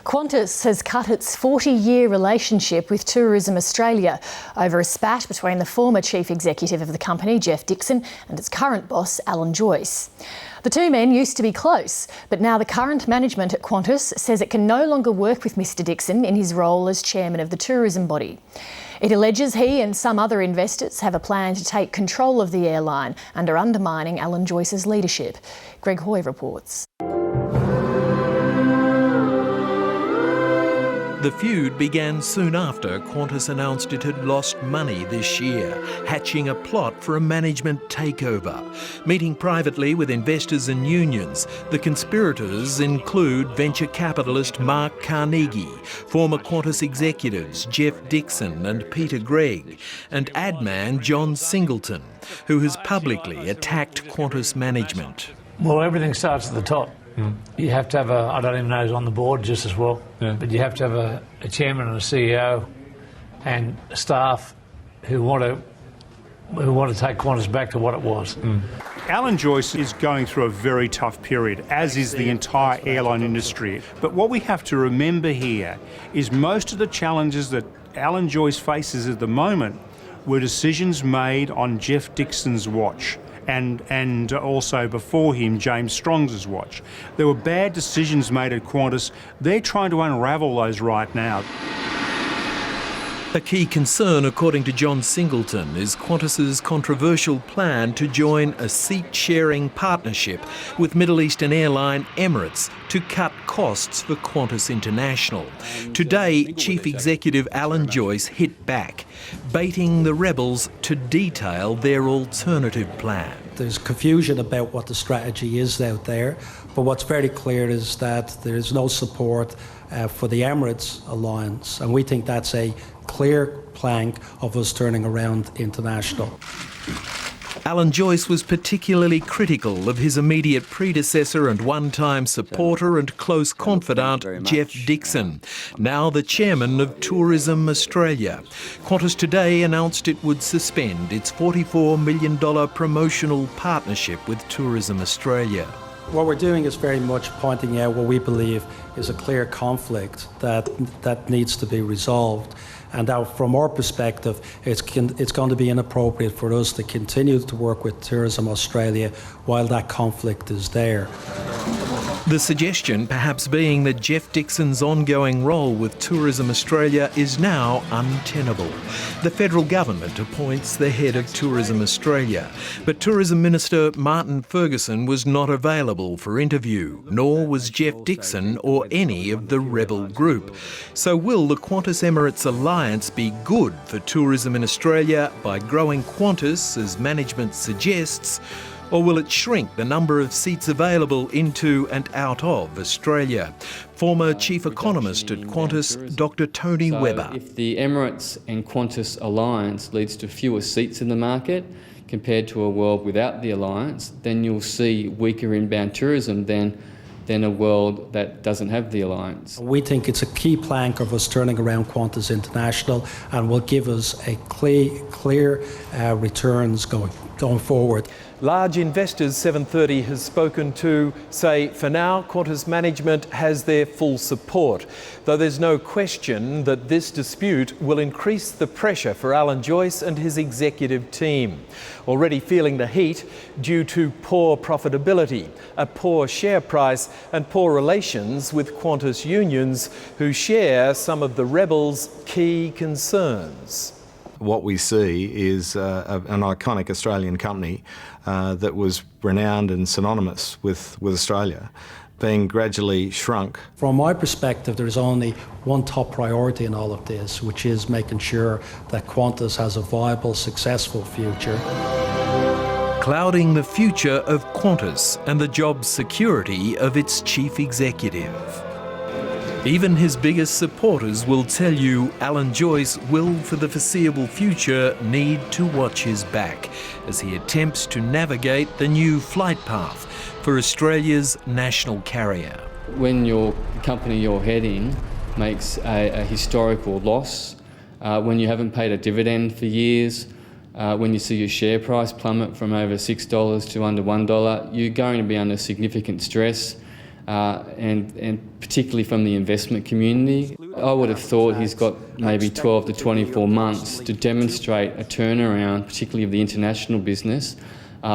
Qantas has cut its 40-year relationship with Tourism Australia over a spat between the former chief executive of the company, Joyce Dixon, and its current boss, Alan Joyce. The two men used to be close, but now the current management at Qantas says it can no longer work with Mr Dixon in his role as chairman of the tourism body. It alleges he and some other investors have a plan to take control of the airline and are undermining Alan Joyce's leadership. Greg Hoy reports. The feud began soon after Qantas announced it had lost money this year, hatching a plot for a management takeover. Meeting privately with investors and unions, the conspirators include venture capitalist Mark Carnegie, former Qantas executives Joyce Dixon and Peter Gregg, and ad man John Singleton, who has publicly attacked Qantas management. Well, everything starts at the top. You have to have I don't even know who's on the board just as well, but you have to have a chairman and a CEO and staff who want to take Qantas back to what it was. Alan Joyce is going through a very tough period, as is the entire airline industry. But what we have to remember here is most of the challenges that Alan Joyce faces at the moment were decisions made on Joyce Dixon's watch. And also before him, James Strong's watch. There were bad decisions made at Qantas. They're trying to unravel those right now. A key concern, according to John Singleton, is Qantas's controversial plan to join a seat-sharing partnership with Middle Eastern airline Emirates to cut costs for Qantas International. Today, Chief Executive Alan Joyce hit back, baiting the rebels to detail their alternative plan. There's confusion about what the strategy is out there, but what's very clear is that there is no support for the Emirates alliance, and we think that's a clear plank of us turning around international. Alan Joyce was particularly critical of his immediate predecessor and one-time supporter and close confidant, Joyce Dixon, now the chairman of Tourism Australia. Qantas today announced it would suspend its $44 million promotional partnership with Tourism Australia. What we're doing is very much pointing out what we believe is a clear conflict that needs to be resolved. And from our perspective, it's going to be inappropriate for us to continue to work with Tourism Australia while that conflict is there. The suggestion perhaps being that Joyce Dixon's ongoing role with Tourism Australia is now untenable. The federal government appoints the head of Tourism Australia, but Tourism Minister Martin Ferguson was not available for interview, nor was Joyce Dixon or any of the rebel group. So will the Qantas Emirates alliance be good for tourism in Australia by growing Qantas, as management suggests, or will it shrink the number of seats available into and out of Australia? Former Chief Economist at Qantas, Dr Tony Webber. If the Emirates and Qantas alliance leads to fewer seats in the market compared to a world without the alliance, then you'll see weaker inbound tourism than a world that doesn't have the alliance. We think it's a key plank of us turning around Qantas International and will give us a clear returns going forward. Large investors 730 has spoken to say for now Qantas management has their full support, though there's no question that this dispute will increase the pressure for Alan Joyce and his executive team. Already feeling the heat due to poor profitability, a poor share price and poor relations with Qantas unions who share some of the rebels' key concerns. What we see is an iconic Australian company that was renowned and synonymous with Australia being gradually shrunk. From my perspective, there is only one top priority in all of this, which is making sure that Qantas has a viable, successful future. Clouding the future of Qantas and the job security of its chief executive. Even his biggest supporters will tell you Alan Joyce will, for the foreseeable future, need to watch his back as he attempts to navigate the new flight path for Australia's national carrier. When your company you're heading makes a historical loss, when you haven't paid a dividend for years, when you see your share price plummet from over $6 to under $1, you're going to be under significant stress. and particularly from the investment community. I would have thought he's got maybe 12 to 24 months to demonstrate a turnaround, particularly of the international business,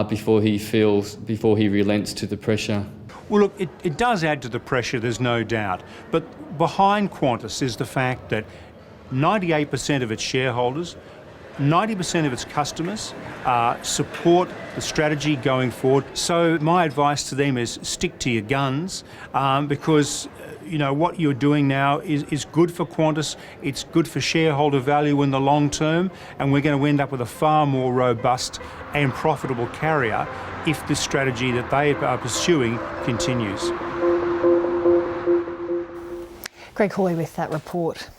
before he relents to the pressure. Well, look, it does add to the pressure, there's no doubt. But behind Qantas is the fact that 98% of its shareholders, 90% of its customers support the strategy going forward. So my advice to them is stick to your guns, because you know what you're doing now is good for Qantas, it's good for shareholder value in the long term, and we're going to end up with a far more robust and profitable carrier if the strategy that they are pursuing continues. Greg Hoy with that report.